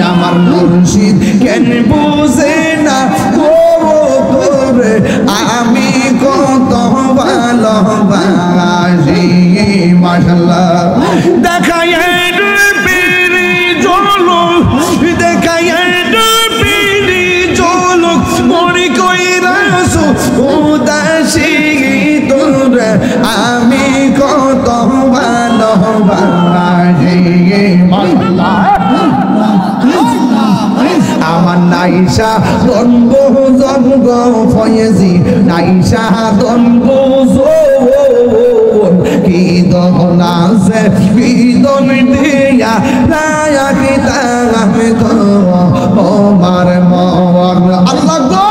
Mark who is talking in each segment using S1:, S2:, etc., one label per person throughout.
S1: আমার মুর্শিদ কেন বুঝে না ও তোরে আমি কত ভালোবাসি মাশাআল্লাহ দেখায় পিরি ঝলক দেখায় পিরি ঝলক মরি কইরাছো উদাসী তোরে আমি কত ভালোবাসি মাশাআল্লাহ আমার নাইসা দনব জঙ্গ ফয়েজি নাইসা দনব কি দহনা সে বিদন দিয়া রায়া কি তামে তো ওমার মওয়ার আল্লাহ গো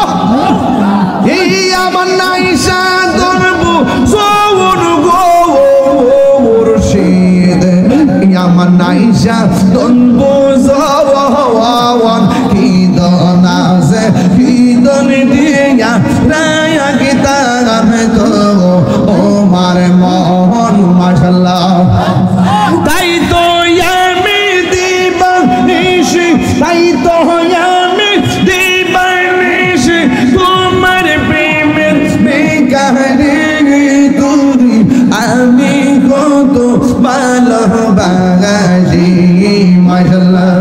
S1: এই আমার নাইসা দনব জওন গো মুর্শিদ আমার নাইসা দনব জওন কি দহনা সে বিদন দিয়া রায়া কি তামে তো ওমার মোহন মাশাআল্লাহ তাই তো আমি দিবানিশি তাই তো আমি দিবানিশি তোমার প্রেমের বেকারি তুরি আমি কত ভালোবাসি মাশাআল্লাহ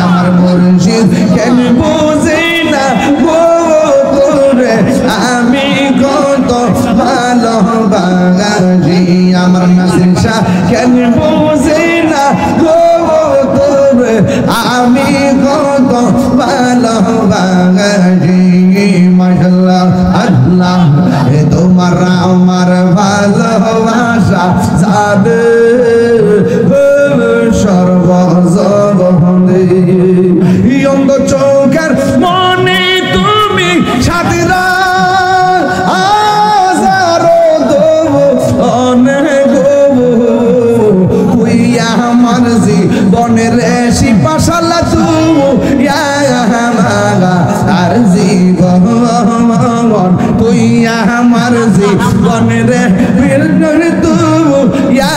S1: আমার মুর্শিদ কেন বুঝে না গো তোরে আমি কত ভালোবাসি আমার নাসির শাহ কেন বুঝে না গো তোরে আমি কত ভালোবাসি মাশাআল্লাহ আল্লাহ তোমার আমার ভালোবাসা যাবে সর্বজগতে অন্ধ চোখের মনে তুমি সাথীরা হাজারো দেব অনেক তুইয়া আমার জীবনের শিপাশালা তুইয়া আর জীবন তুইয়া আমার জীবনের তুইয়া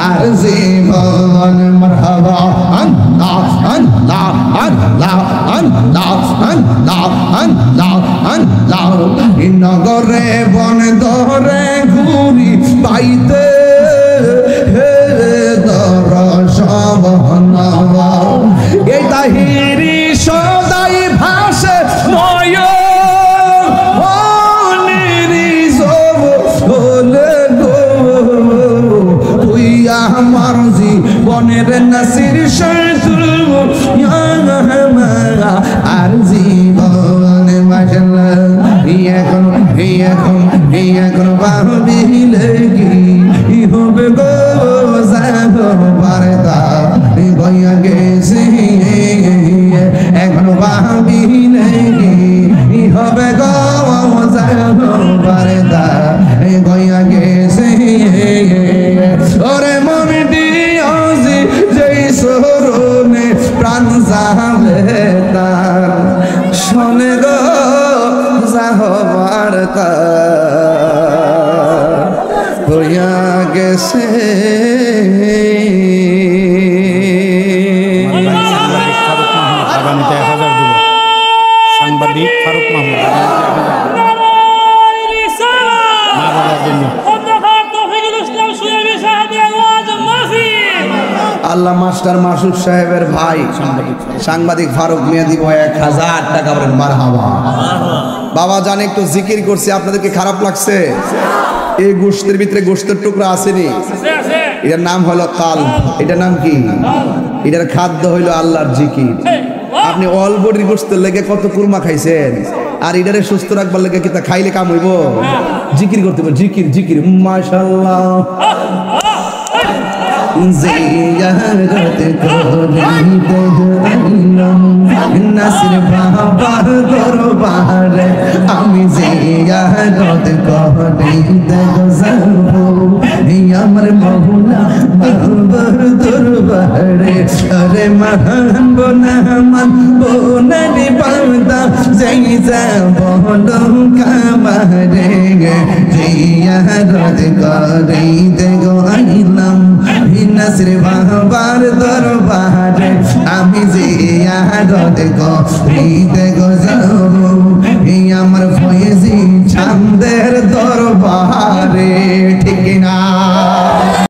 S1: আর জীবন মারহাবা আল্লাহ আল্লাহ আল্লাহ আল্লাহ আল্লাহ আল্লাহ আল্লাহ নগরে বন ধরে ঘুরি পাইতে দরসব এই তাহিরি সদাই ভাসে নয় আমার জীবনের নাসির শৈতুল আর জীবন মাশাআল্লাহ এখন ভাবিলে কি হবে গো যাব পারতা গয়া গেছি এখন ভাবিলে কি হবে গো যাব পারতা গয়া গেছি ওরে মমি দিওজি যেই সরনে প্রাণ যাবে তার শোনে গো যাহবার হইয়া গেছে
S2: সাংবাদিক ফারুক মাহমুদ
S1: আল্লাহ মাস্টার মাসুদ সাহেবের ভাই সাংবাদিক ফারুক মিয়া দিব 1000 টাকা বলেন মারহাবা বাবা জান একটু জিকির করছি আপনাদেরকে খারাপ লাগছে এই গোশতের ভিতরে গোশতের টুকরা আসেনি এটার নাম হলো কাল এটার নাম কি এটার খাদ্য হইলো আল্লাহর জিকির আপনি অল বডির গোশতের লেগে কত কুরমা খাইছেন আর এটারে সুস্থ রাখবার লেগে কি তা খাইলে কাম হইব জিকির করতে হবে জিকির জিকির মাশাআল্লাহ জিয়ারত করিতে আইলাম নাসির বাবার দরবারে আমি জিয়ারত করিতে যাব আমার মাওলা বাবার দরবারে আরে মহান বনামান বনানি পাওদা যাই যাব কামারে জিয়ারত করিতে আইলাম নাসির বাবার দরবারে
S2: নারদ গো হৃদে গো